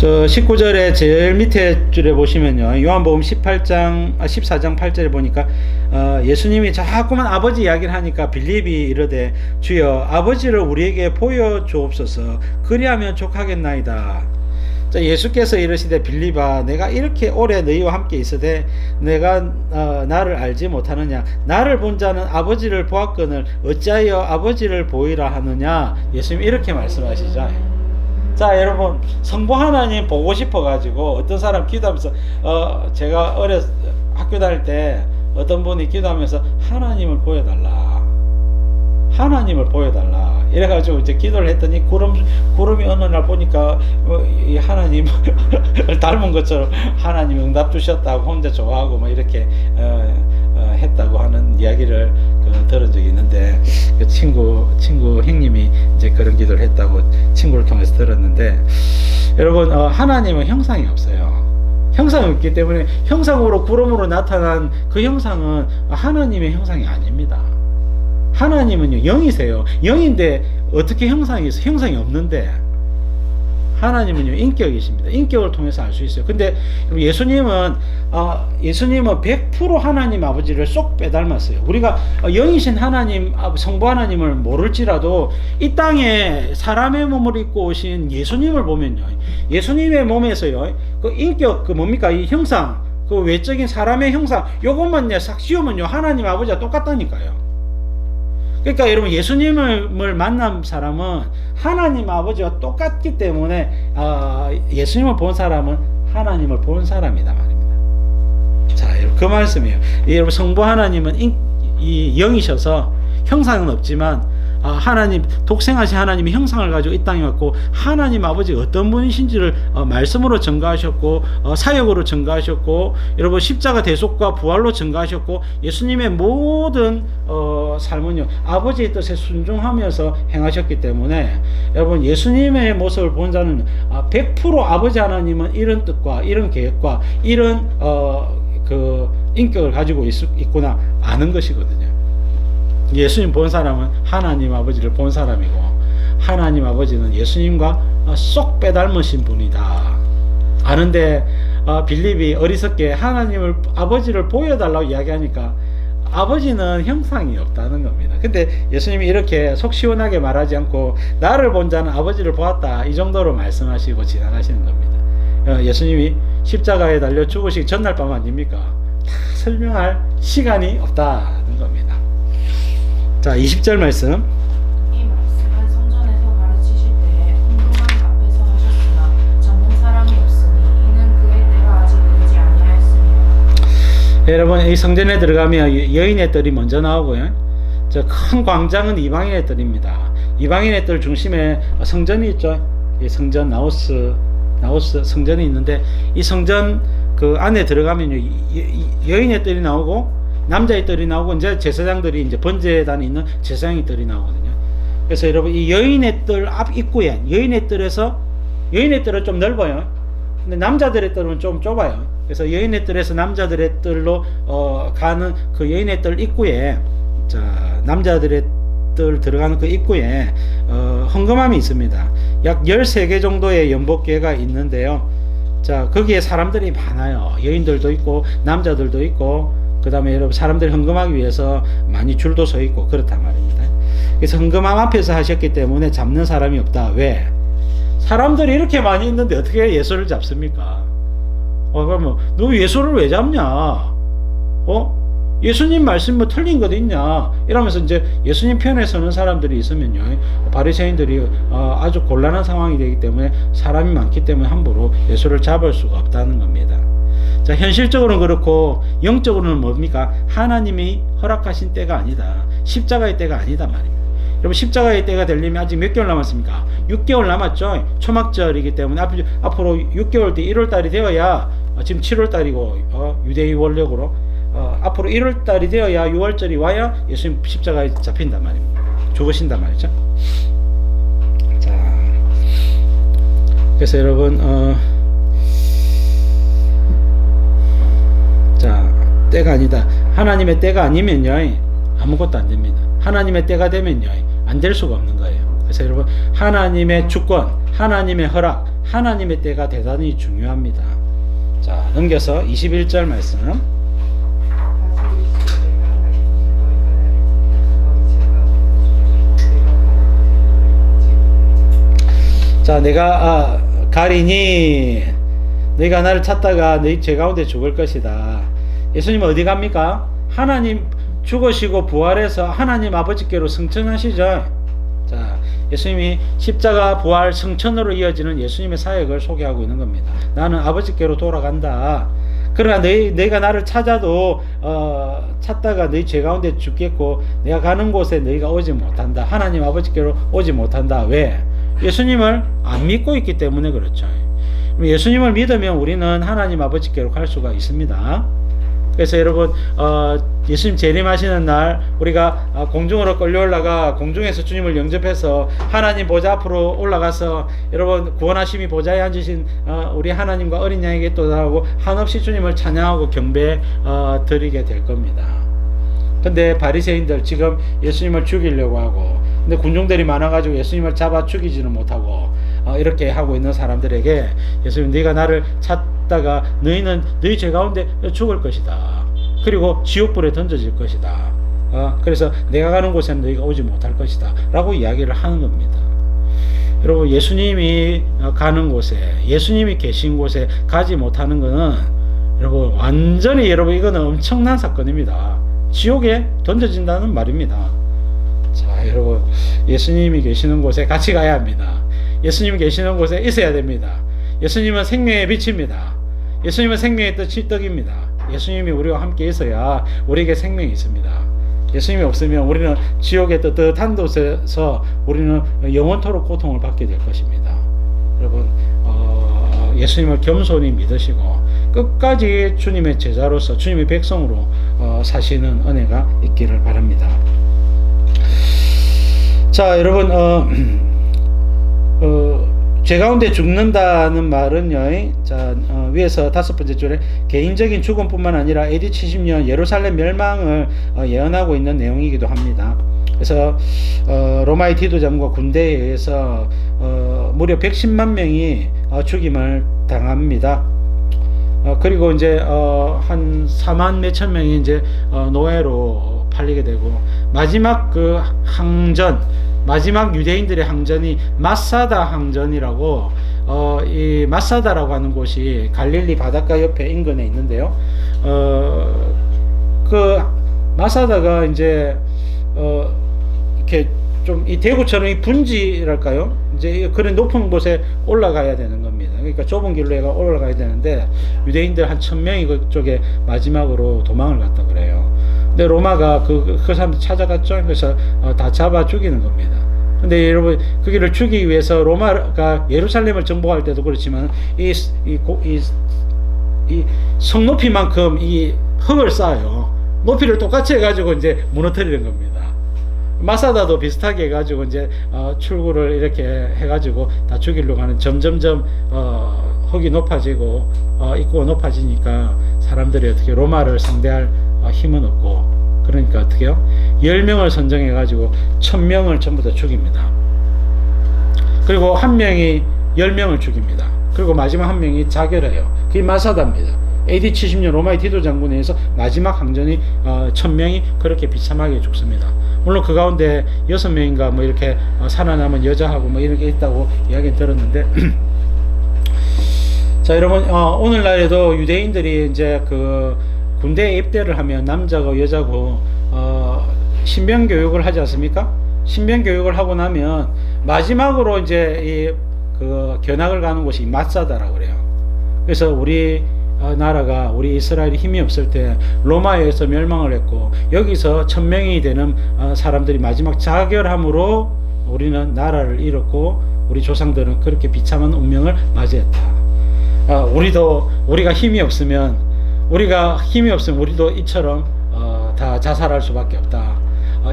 저 19절에 제일 밑에 줄에 보시면요, 요한복음 14장 8절에 보니까 예수님이 자꾸만 아버지 이야기를 하니까 빌립이 이르되 주여 아버지를 우리에게 보여주옵소서 그리하면 족하겠나이다. 자, 예수께서 이르시되 빌립아 내가 이렇게 오래 너희와 함께 있으되 내가 나를 알지 못하느냐. 나를 본 자는 아버지를 보았거늘 어찌하여 아버지를 보이라 하느냐. 예수님이 이렇게 말씀하시죠. 자, 여러분, 성부 하나님 보고 싶어 가지고 어떤 사람 기도하면서 제가 학교 다닐 때 어떤 분이 기도하면서 하나님을 보여달라, 하나님을 보여달라 이래가지고 이제 기도를 했더니 구름이 어느 날 보니까 이 하나님을 닮은 것처럼 하나님 응답 주셨다고 혼자 좋아하고 뭐 이렇게 했다고 하는 이야기를 들은 적이 있는데, 그 친구 형님이 이제 그런 기도를 했다고 친구를 통해서 들었는데, 여러분, 하나님은 형상이 없어요. 형상이 없기 때문에 형상으로 구름으로 나타난 그 형상은 하나님의 형상이 아닙니다. 하나님은요, 영이세요. 영인데 어떻게 형상이 있어? 형상이 없는데. 하나님은요, 인격이십니다. 인격을 통해서 알 수 있어요. 근데 예수님은 100% 하나님 아버지를 쏙 빼닮았어요. 우리가 영이신 하나님, 성부 하나님을 모를지라도 이 땅에 사람의 몸을 입고 오신 예수님을 보면요, 예수님의 몸에서요, 그 인격, 뭡니까? 이 형상, 그 외적인 사람의 형상, 요것만 싹 씌우면요, 하나님 아버지와 똑같다니까요. 그러니까 여러분, 예수님을 만난 사람은 하나님 아버지와 똑같기 때문에 예수님을 본 사람은 하나님을 본 사람이다 말입니다. 자, 여러분, 그 말씀이에요. 여러분, 성부 하나님은 이 영이셔서 형상은 없지만 하나님, 독생하신 하나님이 형상을 가지고 이 땅에 왔고, 하나님 아버지가 어떤 분이신지를 말씀으로 증거하셨고, 사역으로 증거하셨고, 여러분, 십자가 대속과 부활로 증거하셨고, 예수님의 모든 삶은요, 아버지의 뜻에 순종하면서 행하셨기 때문에, 여러분, 예수님의 모습을 본 자는 100% 아버지 하나님은 이런 뜻과 이런 계획과 이런 그 인격을 가지고 있구나 아는 것이거든요. 예수님 본 사람은 하나님 아버지를 본 사람이고, 하나님 아버지는 예수님과 쏙 빼닮으신 분이다 아는데, 빌립이 어리석게 하나님을, 아버지를 보여달라고 이야기하니까 아버지는 형상이 없다는 겁니다. 근데 예수님이 이렇게 속 시원하게 말하지 않고 나를 본 자는 아버지를 보았다, 이 정도로 말씀하시고 지나가시는 겁니다. 예수님이 십자가에 달려 죽으시기 전날 밤 아닙니까? 다 설명할 시간이 없다는 겁니다. 자, 20절 말씀. 이 말씀은 성전에서 가르치실 때에 궁금한 앞에서 하셨으나 잡는 사람이 없으니 이는 그의 때가 아직 이르지 아니하였습니다. 여러분, 이 성전에 들어가면 여인의 뜰이 먼저 나오고요, 저 큰 광장은 이방인의 뜰입니다. 이방인의 뜰 중심에 성전이 있죠. 이 성전, 나우스 성전이 있는데, 이 성전 그 안에 들어가면요, 여인의 뜰이 나오고 남자의 뜰이 나오고, 이제 제사장들이 이제 번제단에 있는 제사장의 뜰이 나오거든요. 그래서 여러분, 이 여인의 뜰 앞 입구에, 여인의 뜰은 좀 넓어요. 근데 남자들의 뜰은 좀 좁아요. 그래서 여인의 뜰에서 남자들의 뜰로 가는 그 여인의 뜰 입구에, 자, 남자들의 뜰 들어가는 그 입구에 헌금함이 있습니다. 약 13개 정도의 연복궤가 있는데요. 자, 거기에 사람들이 많아요. 여인들도 있고 남자들도 있고, 그 다음에 여러분, 사람들이 헌금하기 위해서 많이 줄도 서 있고 그렇단 말입니다. 그래서 헌금함 앞에서 하셨기 때문에 잡는 사람이 없다. 왜? 사람들이 이렇게 많이 있는데 어떻게 예수를 잡습니까? 그러면 너 예수를 왜 잡냐? 예수님 말씀 뭐 틀린 것 있냐? 이러면서 이제 예수님 편에 서는 사람들이 있으면요, 바리새인들이 아주 곤란한 상황이 되기 때문에, 사람이 많기 때문에 함부로 예수를 잡을 수가 없다는 겁니다. 자, 현실적으로는 그렇고 영적으로는 뭡니까? 하나님이 허락하신 때가 아니다. 십자가의 때가 아니다 말입니다. 여러분, 십자가의 때가 되려면 아직 몇 개월 남았습니까? 6개월 남았죠. 초막절이기 때문에 앞으로 6개월 뒤 1월달이 되어야, 지금 7월달이고 유대인 원력으로 앞으로 1월달이 되어야 6월절이 와야 예수님 십자가에 잡힌단 말입니다. 죽으신단 말이죠. 자, 그래서 여러분, 자, 때가 아니다. 하나님의 때가 아니면요, 아무것도 안 됩니다. 하나님의 때가 되면요, 안 될 수가 없는 거예요. 그래서 여러분, 하나님의 주권, 하나님의 허락, 하나님의 때가 대단히 중요합니다. 자, 넘겨서 21절 말씀. 자, 내가 가리니 너희가 나를 찾다가 너희 죄 가운데 죽을 것이다. 예수님은 어디 갑니까? 하나님 죽으시고 부활해서 하나님 아버지께로 승천하시죠. 자, 예수님이 십자가 부활 승천으로 이어지는 예수님의 사역을 소개하고 있는 겁니다. 나는 아버지께로 돌아간다. 그러나 너희가 나를 찾아도 찾다가 너희 죄 가운데 죽겠고 내가 가는 곳에 너희가 오지 못한다. 하나님 아버지께로 오지 못한다. 왜? 예수님을 안 믿고 있기 때문에 그렇죠. 예수님을 믿으면 우리는 하나님 아버지께로 갈 수가 있습니다. 그래서 여러분 예수님 재림하시는 날 우리가 공중으로 끌려 올라가 공중에서 주님을 영접해서 하나님 보좌 앞으로 올라가서 여러분 구원하심이 보좌에 앉으신 우리 하나님과 어린 양에게 도달하고 한없이 주님을 찬양하고 경배 드리게 될 겁니다. 근데 바리새인들 지금 예수님을 죽이려고 하고 근데 군중들이 많아가지고 예수님을 잡아 죽이지는 못하고 이렇게 하고 있는 사람들에게 예수님 네가 나를 찾다가 너희는 너희 죄 가운데 죽을 것이다. 그리고 지옥불에 던져질 것이다. 그래서 내가 가는 곳에는 너희가 오지 못할 것이다 라고 이야기를 하는 겁니다. 여러분 예수님이 가는 곳에 예수님이 계신 곳에 가지 못하는 것은 여러분 완전히 여러분 이거는 엄청난 사건입니다. 지옥에 던져진다는 말입니다. 자, 여러분 예수님이 계시는 곳에 같이 가야 합니다. 예수님이 계시는 곳에 있어야 됩니다. 예수님은 생명의 빛입니다. 예수님은 생명의 떡입니다. 예수님이 우리와 함께 있어야 우리에게 생명이 있습니다. 예수님이 없으면 우리는 지옥의 뜨뜻한 곳에서 우리는 영원토록 고통을 받게 될 것입니다. 여러분 예수님을 겸손히 믿으시고 끝까지 주님의 제자로서 주님의 백성으로 사시는 은혜가 있기를 바랍니다. 자, 여러분 죄 가운데 죽는다는 말은요. 자, 위에서 5번째 줄에 개인적인 죽음뿐만 아니라 AD 70년 예루살렘 멸망을 예언하고 있는 내용이기도 합니다. 그래서 로마의 디도장과 군대에 의해서 무려 110만 명이 죽임을 당합니다. 그리고 이제 한 4만 몇천 명이 이제 노예로 팔리게 되고 마지막 그 항전 마지막 유대인들의 항전이 마사다 항전이라고 이 마사다라고 하는 곳이 갈릴리 바닷가 옆에 인근에 있는데요. 그 마사다가 이제 이렇게 좀 이 대구처럼 이 분지랄까요? 이제 그런 높은 곳에 올라가야 되는 겁니다. 그러니까 좁은 길로 얘가 올라가야 되는데 유대인들 한 1000명이 그쪽에 마지막으로 도망을 갔다 그래요. 근데 로마가 그 사람들 찾아갔죠. 그래서 다 잡아 죽이는 겁니다. 근데 여러분 그 길을 죽이기 위해서 로마가 예루살렘을 정복할 때도 그렇지만 이 성 높이만큼 이 흙을 쌓아요. 높이를 똑같이 해가지고 이제 무너뜨리는 겁니다. 마사다도 비슷하게 해가지고 이제 출구를 이렇게 해가지고 다 죽이려고 하는 점점점 흙이 높아지고 입구가 높아지니까 사람들이 어떻게 로마를 상대할 힘은 없고 그러니까 어떻게요? 10명을 선정해가지고 1000명을 전부 다 죽입니다. 그리고 한 명이 10명을 죽입니다. 그리고 마지막 한 명이 자결해요. 그게 마사다입니다. AD 70년 로마의 디도 장군에 의해서 마지막 항전이 1000명이 그렇게 비참하게 죽습니다. 물론 그 가운데 6명인가 뭐 이렇게 살아남은 여자하고 뭐 이렇게 있다고 이야기 들었는데 자, 여러분 오늘날에도 유대인들이 이제 그 군대에 입대를 하면 남자고 여자고 신병 교육을 하지 않습니까? 신병 교육을 하고 나면 마지막으로 이제 그 견학을 가는 곳이 마사다라고 그래요. 그래서 우리 나라가 우리 이스라엘이 힘이 없을 때 로마에 의해서 멸망을 했고 여기서 1000명이 되는 사람들이 마지막 자결함으로 우리는 나라를 잃었고 우리 조상들은 그렇게 비참한 운명을 맞이했다. 우리가 힘이 없으면 우리도 이처럼 다 자살할 수밖에 없다.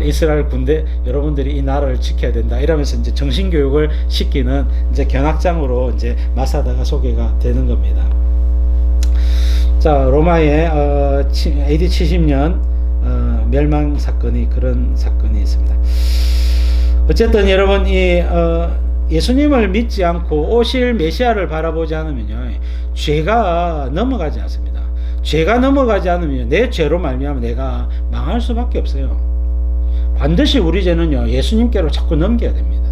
이스라엘 군대 여러분들이 이 나라를 지켜야 된다. 이러면서 이제 정신교육을 시키는 이제 견학장으로 이제 마사다가 소개가 되는 겁니다. 자, 로마의 AD 70년 멸망 사건이 그런 사건이 있습니다. 어쨌든 여러분 이 예수님을 믿지 않고 오실 메시아를 바라보지 않으면요, 죄가 넘어가지 않습니다. 죄가 넘어가지 않으면 내 죄로 말미암아 내가 망할 수밖에 없어요. 반드시 우리 죄는요, 예수님께로 자꾸 넘겨야 됩니다.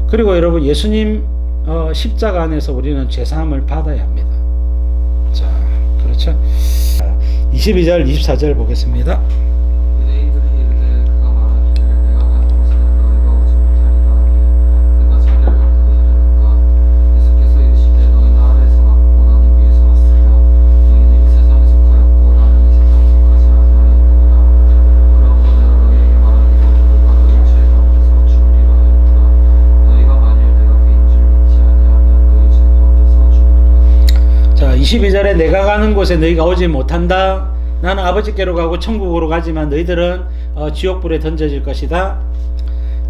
그리고 여러분, 예수님 십자가 안에서 우리는 죄사함을 받아야 합니다. 자, 그렇죠. 22절 24절 보겠습니다. 유대인들이 이르되 그가 말하기를 내가 가는 곳에 너희가 오지 못하리라 하니 그가 자기를 가르쳐 이르는가. 예수께서 이르시되 너희는 아래에서 왔고 나는 위에서 왔으며 너희는 이 세상에 속하였고 나는 이 세상에 속하지 아니하였느니라. 그러므로 내가 너희에게 말하기를 너희가 너희 죄 가운데서 죽으리라 하였노라. 너희가 만일 내가 그인 줄 믿지 아니하면 너희 죄 가운데서 죽으리라. 자, 22절에 내가 가는 곳에 너희가 오지 못한다. 나는 아버지께로 가고 천국으로 가지만 너희들은 지옥불에 던져질 것이다.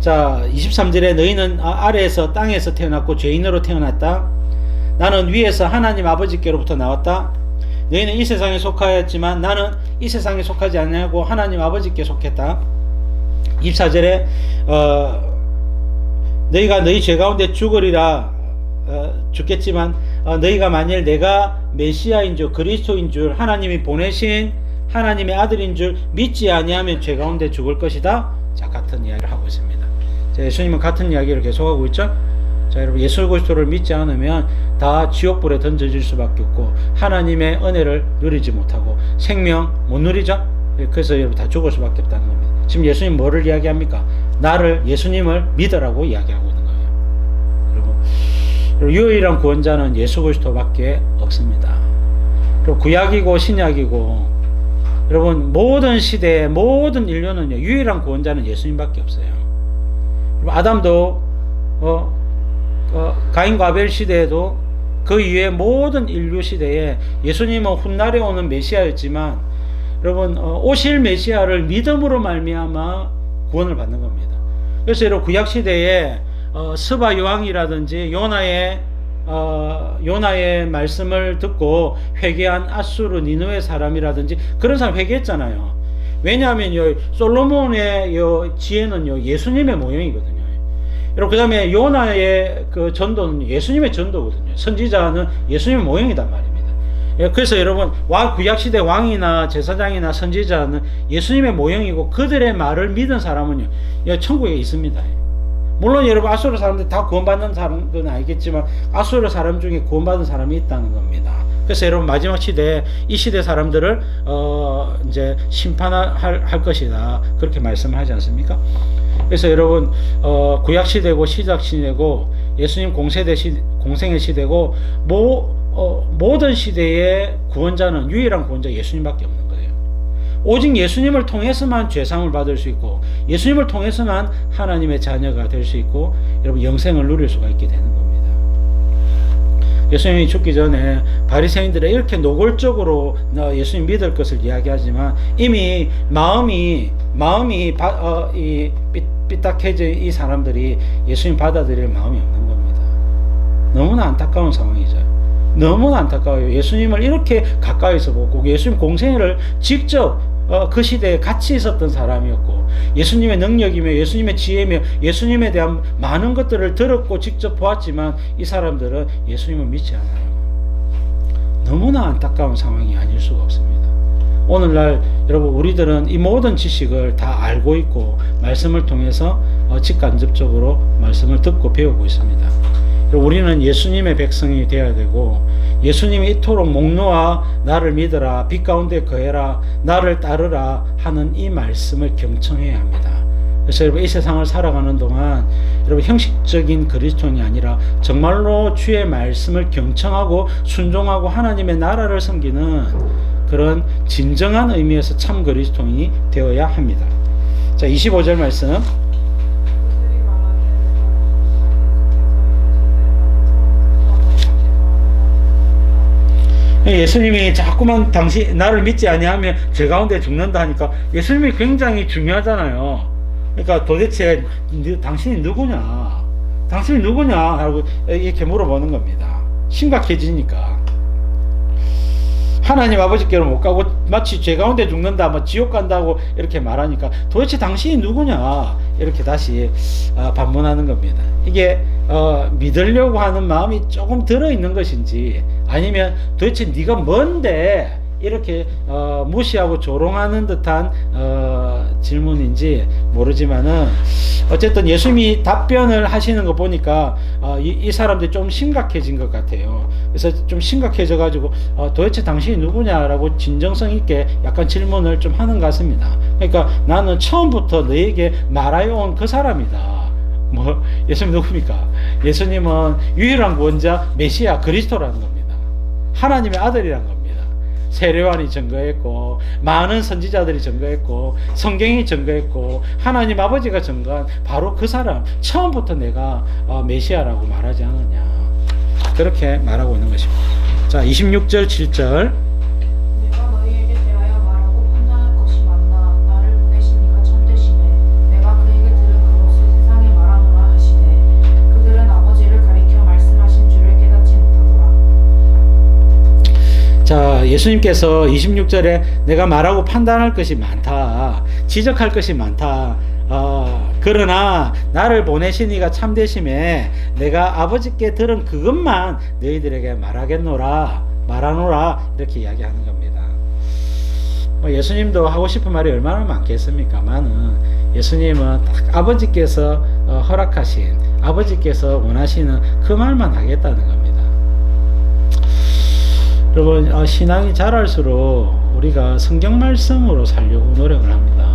자, 23절에 너희는 아래에서 땅에서 태어났고 죄인으로 태어났다. 나는 위에서 하나님 아버지께로부터 나왔다. 너희는 이 세상에 속하였지만 나는 이 세상에 속하지 아니하고 하나님 아버지께 속했다. 24절에 너희가 너희 죄 가운데 죽으리라 죽겠지만 너희가 만일 내가 메시아인 줄 그리스도인 줄 하나님이 보내신 하나님의 아들인 줄 믿지 아니하면 죄 가운데 죽을 것이다. 자, 같은 이야기를 하고 있습니다. 자, 예수님은 같은 이야기를 계속하고 있죠. 자, 여러분, 예수 그리스도를 믿지 않으면 다 지옥불에 던져질 수밖에 없고 하나님의 은혜를 누리지 못하고 생명 못 누리죠. 그래서 여러분 다 죽을 수밖에 없다는 겁니다. 지금 예수님 뭐를 이야기합니까? 나를, 예수님을 믿으라고 이야기하고 있는 거예요. 여러분, 유일한 구원자는 예수 그리스도밖에 없습니다. 그리고 구약이고 신약이고 여러분, 모든 시대의 모든 인류는요, 유일한 구원자는 예수님밖에 없어요. 아담도 가인과 아벨 시대에도 그 이후에 모든 인류 시대에 예수님은 훗날에 오는 메시아였지만 여러분, 오실 메시아를 믿음으로 말미암아 구원을 받는 겁니다. 그래서 여러분, 구약 시대에 스바 요왕이라든지 요나의 말씀을 듣고 회개한 아수르 니느웨 사람이라든지 그런 사람 회개했잖아요. 왜냐하면 솔로몬의 지혜는요, 예수님의 모형이거든요. 여러분, 그 다음에 요나의 그 전도는 예수님의 전도거든요. 선지자는 예수님의 모형이단 말입니다. 그래서 여러분, 구약시대 왕이나 제사장이나 선지자는 예수님의 모형이고 그들의 말을 믿은 사람은요, 천국에 있습니다. 물론 여러분, 아수르 사람들 다 구원받는 사람은 아니겠지만 아수르 사람 중에 구원받은 사람이 있다는 겁니다. 그래서 여러분, 마지막 시대에 이 시대 사람들을 이제 심판할 것이다, 그렇게 말씀하지 않습니까? 그래서 여러분, 구약 시대고 시작 시대고 예수님 공생의 시대고 모든 시대의 구원자는 유일한 구원자 예수님밖에 없는 거예요. 오직 예수님을 통해서만 죄사함을 받을 수 있고 예수님을 통해서만 하나님의 자녀가 될 수 있고 여러분, 영생을 누릴 수가 있게 되는 겁니다. 예수님이 죽기 전에 바리새인들이 이렇게 노골적으로 예수님 믿을 것을 이야기하지만 이미 마음이 삐딱해진 이 사람들이 예수님 받아들일 마음이 없는 겁니다. 너무나 안타까운 상황이죠. 너무나 안타까워요. 예수님을 이렇게 가까이서 보고 예수님 공생애를 직접 그 시대에 같이 있었던 사람이었고 예수님의 능력이며 예수님의 지혜며 예수님에 대한 많은 것들을 들었고 직접 보았지만 이 사람들은 예수님을 믿지 않아요. 너무나 안타까운 상황이 아닐 수가 없습니다. 오늘날 여러분, 우리들은 이 모든 지식을 다 알고 있고 말씀을 통해서 직간접적으로 말씀을 듣고 배우고 있습니다. 우리는 예수님의 백성이 되어야 되고 예수님이 이토록 목 놓아 나를 믿어라, 빛 가운데 거해라, 나를 따르라 하는 이 말씀을 경청해야 합니다. 그래서 여러분, 이 세상을 살아가는 동안 여러분, 형식적인 그리스도인이 아니라 정말로 주의 말씀을 경청하고 순종하고 하나님의 나라를 섬기는 그런 진정한 의미에서 참 그리스도인이 되어야 합니다. 자, 25절 말씀. 예수님이 자꾸만 나를 믿지 아니하면 죄 가운데 죽는다 하니까 예수님이 굉장히 중요하잖아요. 그러니까 도대체 당신이 누구냐? 당신이 누구냐? 하고 이렇게 물어보는 겁니다. 심각해지니까. 하나님 아버지께로 못 가고 마치 죄 가운데 죽는다, 뭐 지옥 간다고 이렇게 말하니까 도대체 당신이 누구냐? 이렇게 다시 반문하는 겁니다. 이게 믿으려고 하는 마음이 조금 들어 있는 것인지, 아니면 도대체 네가 뭔데 이렇게 무시하고 조롱하는 듯한 질문인지 모르지만은, 어쨌든 예수님이 답변을 하시는 거 보니까 이 사람들이 좀 심각해진 것 같아요. 그래서 좀 심각해져 가지고 도대체 당신이 누구냐라고 진정성 있게 약간 질문을 좀 하는 것 같습니다. 그러니까 나는 처음부터 너에게 말하여 온 그 사람이다. 뭐 예수님 누굽니까? 예수님은 유일한 구원자 메시아 그리스도라는 겁니다. 하나님의 아들이라는 겁니다. 세례요한이 증거했고, 많은 선지자들이 증거했고, 성경이 증거했고, 하나님 아버지가 증거한 바로 그 사람, 처음부터 내가 메시아라고 말하지 않았냐, 그렇게 말하고 있는 것입니다. 자, 26절 7절. 내가 너희에게 대하여 말하고 판단할 것이 많나 나를 보내신 이가 참되시매 내가 그에게 들은 그것을 세상에 말하노라 하시되 그들은 아버지를 가리켜 말씀하신 줄을 깨닫지 못하더라. 자, 예수님께서 26절에 내가 말하고 판단할 것이 많다, 지적할 것이 많다, 그러나 나를 보내신 이가 참되심에 내가 아버지께 들은 그것만 너희들에게 말하노라, 이렇게 이야기하는 겁니다. 예수님도 하고 싶은 말이 얼마나 많겠습니까만은, 예수님은 딱 아버지께서 허락하신, 아버지께서 원하시는 그 말만 하겠다는 겁니다. 여러분, 신앙이 자랄수록 우리가 성경 말씀으로 살려고 노력을 합니다.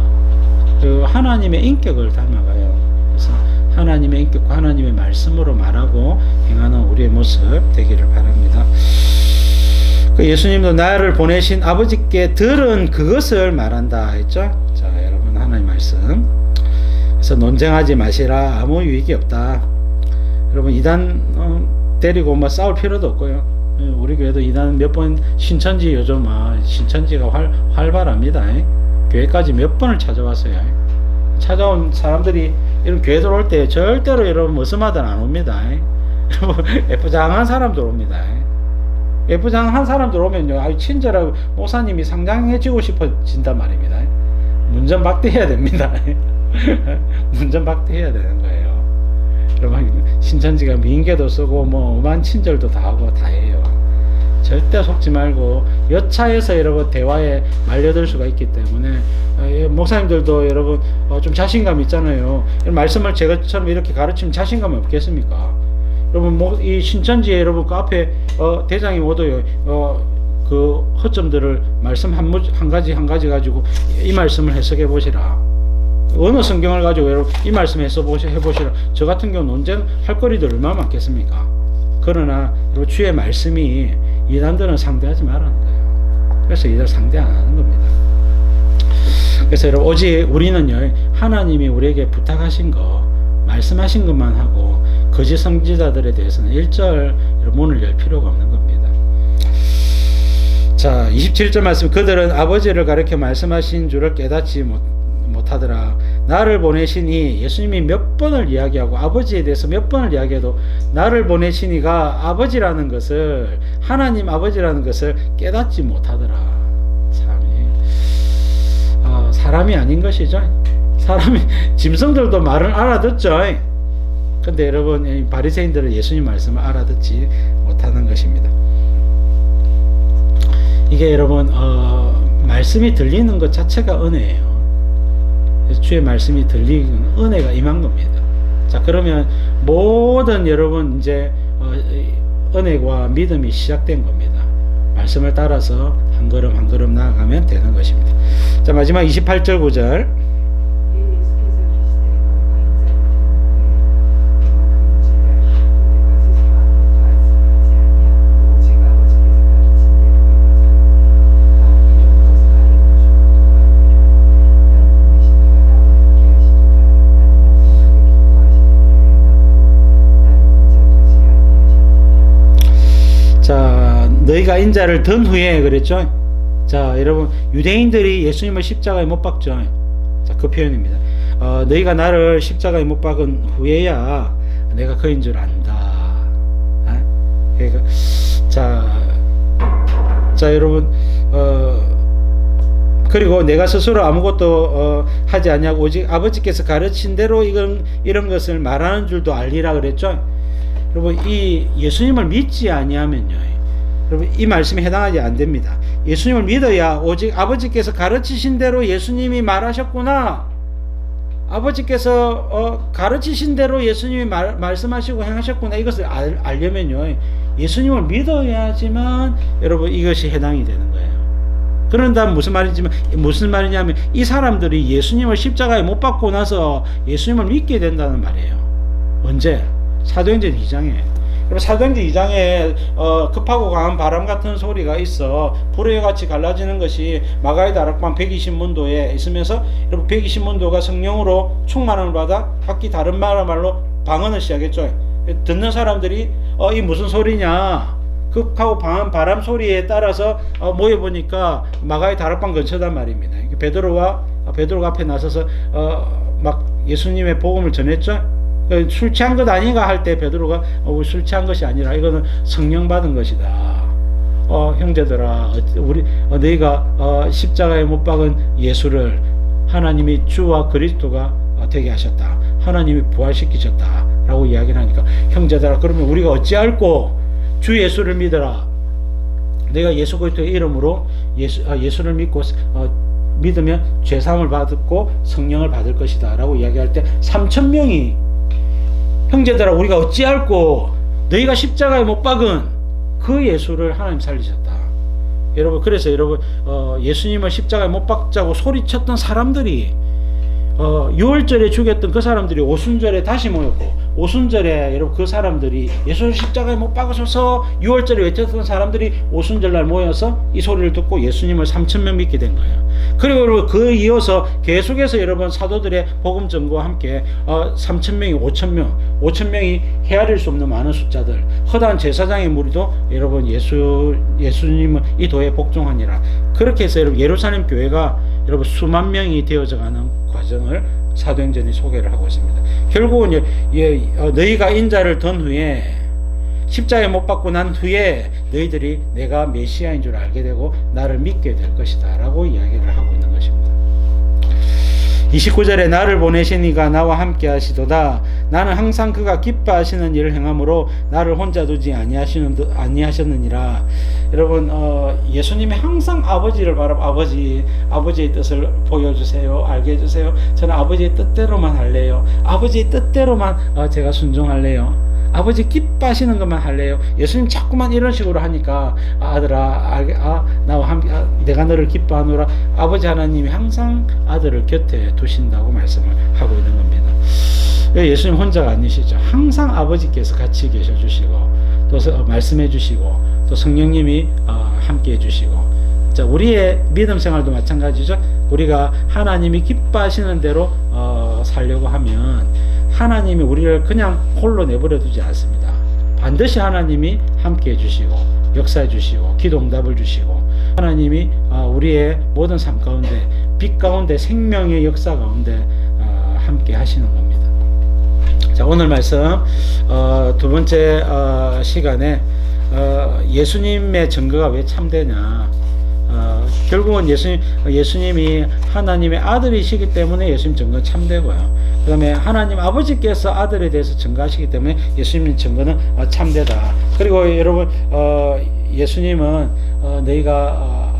그리고 하나님의 인격을 닮아가요. 그래서 하나님의 인격과 하나님의 말씀으로 말하고 행하는 우리의 모습 되기를 바랍니다. 예수님도 나를 보내신 아버지께 들은 그것을 말한다 했죠. 자, 여러분, 하나님의 말씀. 그래서 논쟁하지 마시라. 아무 유익이 없다. 여러분, 이단 데리고 싸울 필요도 없고요. 우리 교회도 이단 몇 번 신천지, 요즘 신천지가 활발합니다. 교회까지 몇 번을 찾아왔어요. 찾아온 사람들이 이런 교회 들어올 때 절대로 여러분 머스마들 안 옵니다. 여러분, 예쁘장한 사람들 옵니다. 예쁘장한 사람들 오면요, 친절하고 목사님이 상장해지고 싶어진단 말입니다. 문전박대해야 됩니다. 문전박대해야 되는 거예요. 여러분, 신천지가 민계도 쓰고 오만 친절도 다 하고 다 해요. 절대 속지 말고 여차해서 여러분 대화에 말려들 수가 있기 때문에, 목사님들도 여러분 좀 자신감 있잖아요. 말씀을 제가처럼 이렇게 가르치면 자신감이 없겠습니까? 여러분, 이 신천지에 여러분 그 앞에 대장이 오도요, 그 허점들을 말씀 한 가지 가지고 이 말씀을 해석해 보시라. 어느 성경을 가지고 여러분 이 말씀 해보시라. 저 같은 경우 논쟁할 거리들 얼마나 많겠습니까? 그러나 여러분, 주의 말씀이 이단들은 상대하지 말라는 거예요. 그래서 이들 상대 안 하는 겁니다. 그래서 여러분, 오직 우리는요, 하나님이 우리에게 부탁하신 거, 말씀하신 것만 하고 거짓 선지자들에 대해서는 일절 문을 열 필요가 없는 겁니다. 자, 27절 말씀. 그들은 아버지를 가리켜 말씀하신 줄을 깨닫지 못하더라. 나를 보내시니, 예수님이 몇 번을 이야기하고 아버지에 대해서 몇 번을 이야기해도 나를 보내시니가 아버지라는 것을, 하나님 아버지라는 것을 깨닫지 못하더라. 사람이 아닌 것이죠. 사람이, 짐승들도 말을 알아듣죠. 근데 여러분, 바리새인들은 예수님 말씀을 알아듣지 못하는 것입니다. 이게 여러분, 말씀이 들리는 것 자체가 은혜예요. 주의 말씀이 들리는 은혜가 임한 겁니다. 자, 그러면 모든 여러분 이제 은혜와 믿음이 시작된 겁니다. 말씀을 따라서 한 걸음 한 걸음 나아가면 되는 것입니다. 자, 마지막 28절 9절. 너희가 인자를 든 후에 그랬죠. 자, 여러분, 유대인들이 예수님을 십자가에 못 박죠. 자, 그 표현입니다. 너희가 나를 십자가에 못 박은 후에야 내가 그인 줄 안다. 그러니까, 자, 여러분, 그리고 내가 스스로 아무것도 하지 않냐고 오직 아버지께서 가르친 대로 이런 것을 말하는 줄도 알리라 그랬죠. 여러분 이 예수님을 믿지 아니하면요, 여러분 이 말씀에 해당하지 안 됩니다. 예수님을 믿어야 오직 아버지께서 가르치신 대로 예수님이 말하셨구나, 아버지께서 가르치신 대로 예수님이 말씀하시고 행하셨구나, 이것을 알려면요, 예수님을 믿어야지만 여러분 이것이 해당이 되는 거예요. 그런다면 무슨 말이냐면 이 사람들이 예수님을 십자가에 못 박고 나서 예수님을 믿게 된다는 말이에요. 언제? 사도행전 2장에. 사도행전 2장에 급하고 강한 바람 같은 소리가 있어 불의 같이 갈라지는 것이 마가의 다락방 120문도에 있으면서 여러분 120문도가 성령으로 충만함을 받아 각기 다른 말로 방언을 시작했죠. 듣는 사람들이 이 무슨 소리냐, 급하고 강한 바람 소리에 따라서 모여보니까 마가의 다락방 근처단 말입니다. 베드로가 앞에 나서서 막 예수님의 복음을 전했죠. 술 취한 것 아닌가 할 때 베드로가 술 취한 것이 아니라 이거는 성령 받은 것이다. 형제들아, 너희가 십자가에 못 박은 예수를 하나님이 주와 그리스도가 되게 하셨다. 하나님이 부활시키셨다. 라고 이야기를 하니까, 형제들아, 그러면 우리가 어찌할꼬? 주 예수를 믿어라. 내가 예수 그리스도의 이름으로 예수를 믿으면 죄사함을 받고 성령을 받을 것이다. 라고 이야기할 때 3,000명이 형제들아 우리가 어찌할꼬? 너희가 십자가에 못 박은 그 예수를 하나님 살리셨다. 여러분, 그래서 여러분 예수님을 십자가에 못 박자고 소리쳤던 사람들이 6월절에 죽였던 그 사람들이 오순절에 다시 모였고, 오순절에 여러분 그 사람들이 예수를 십자가에 못 박으셔서 6월절에 외쳤던 사람들이 오순절날 모여서 이 소리를 듣고 예수님을 3,000명 믿게 된 거예요. 그리고 여러분 그 이어서 계속해서 여러분 사도들의 복음 전거와 함께 3,000명이 5,000명이 헤아릴 수 없는 많은 숫자들, 허다한 제사장의 무리도 여러분 예수님을 이 도에 복종하니라. 그렇게 해서 여러분 예루살렘 교회가 여러분 수만 명이 되어져가는 과정을 사도행전이 소개를 하고 있습니다. 결국은 너희가 인자를 던 후에 십자가에 못 박고 난 후에 너희들이 내가 메시아인 줄 알게 되고 나를 믿게 될 것이다 라고 이야기를 하고 있는 것입니다. 29절에 나를 보내신 이가 나와 함께 하시도다. 나는 항상 그가 기뻐하시는 일을 행함으로 나를 혼자 두지 아니하셨느니라. 여러분 예수님이 항상 아버지를 바라보고 아버지의 뜻을 보여주세요, 알게 해주세요. 저는 아버지의 뜻대로만 할래요. 아버지의 뜻대로만 제가 순종할래요. 아버지 기뻐하시는 것만 할래요. 예수님 자꾸만 이런 식으로 하니까 아들아 나와 함께 내가 너를 기뻐하노라. 아버지 하나님이 항상 아들을 곁에 두신다고 말씀을 하고 있는 겁니다. 예수님 혼자가 아니시죠. 항상 아버지께서 같이 계셔 주시고 또 말씀해 주시고 또 성령님이 함께 해 주시고, 자, 우리의 믿음 생활도 마찬가지죠. 우리가 하나님이 기뻐하시는 대로 살려고 하면 하나님이 우리를 그냥 홀로 내버려 두지 않습니다. 반드시 하나님이 함께 해주시고 역사해 주시고 기도 응답을 주시고, 하나님이 우리의 모든 삶 가운데 빛 가운데 생명의 역사 가운데 함께 하시는 겁니다. 자, 오늘 말씀 두 번째 시간에 예수님의 증거가 왜 참되냐, 결국은 예수님이 하나님의 아들이시기 때문에 예수님 증거는 참되고요. 그 다음에 하나님 아버지께서 아들에 대해서 증거하시기 때문에 예수님 증거는 참되다. 그리고 여러분 예수님은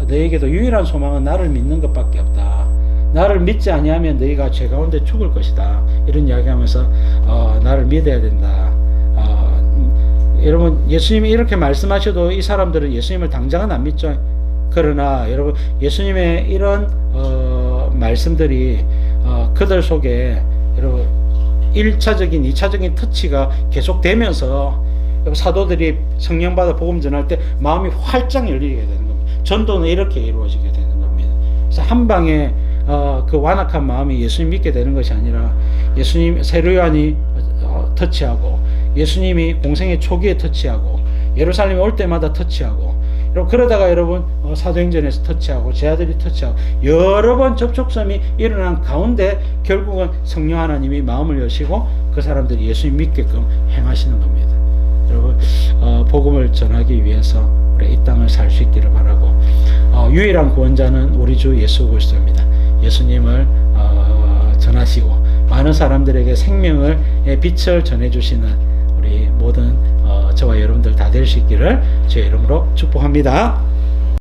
너희에게도 유일한 소망은 나를 믿는 것밖에 없다. 나를 믿지 아니하면 너희가 죄 가운데 죽을 것이다. 이런 이야기하면서 나를 믿어야 된다. 여러분 예수님이 이렇게 말씀하셔도 이 사람들은 예수님을 당장은 안 믿죠. 그러나 여러분 예수님의 이런 말씀들이 그들 속에 여러분 1차적인 2차적인 터치가 계속되면서 사도들이 성령 받아 복음 전할 때 마음이 활짝 열리게 되는 겁니다. 전도는 이렇게 이루어지게 되는 겁니다. 그래서 한 방에 그 완악한 마음이 예수님 믿게 되는 것이 아니라 예수님 세례요한이 터치하고 예수님이 공생의 초기에 터치하고 예루살렘에 올 때마다 터치하고, 그러다가 여러분 사도행전에서 터치하고 제 아들이 터치하고 여러 번 접촉점이 일어난 가운데 결국은 성령 하나님이 마음을 여시고 그 사람들이 예수님 믿게끔 행하시는 겁니다. 여러분 복음을 전하기 위해서 우리 이 땅을 살 수 있기를 바라고, 유일한 구원자는 우리 주 예수 그리스도입니다. 예수님을 전하시고 많은 사람들에게 생명의 빛을 전해주시는 우리 우리 모든 저와 여러분들 다 될 수 있기를 주의 이름으로 축복합니다.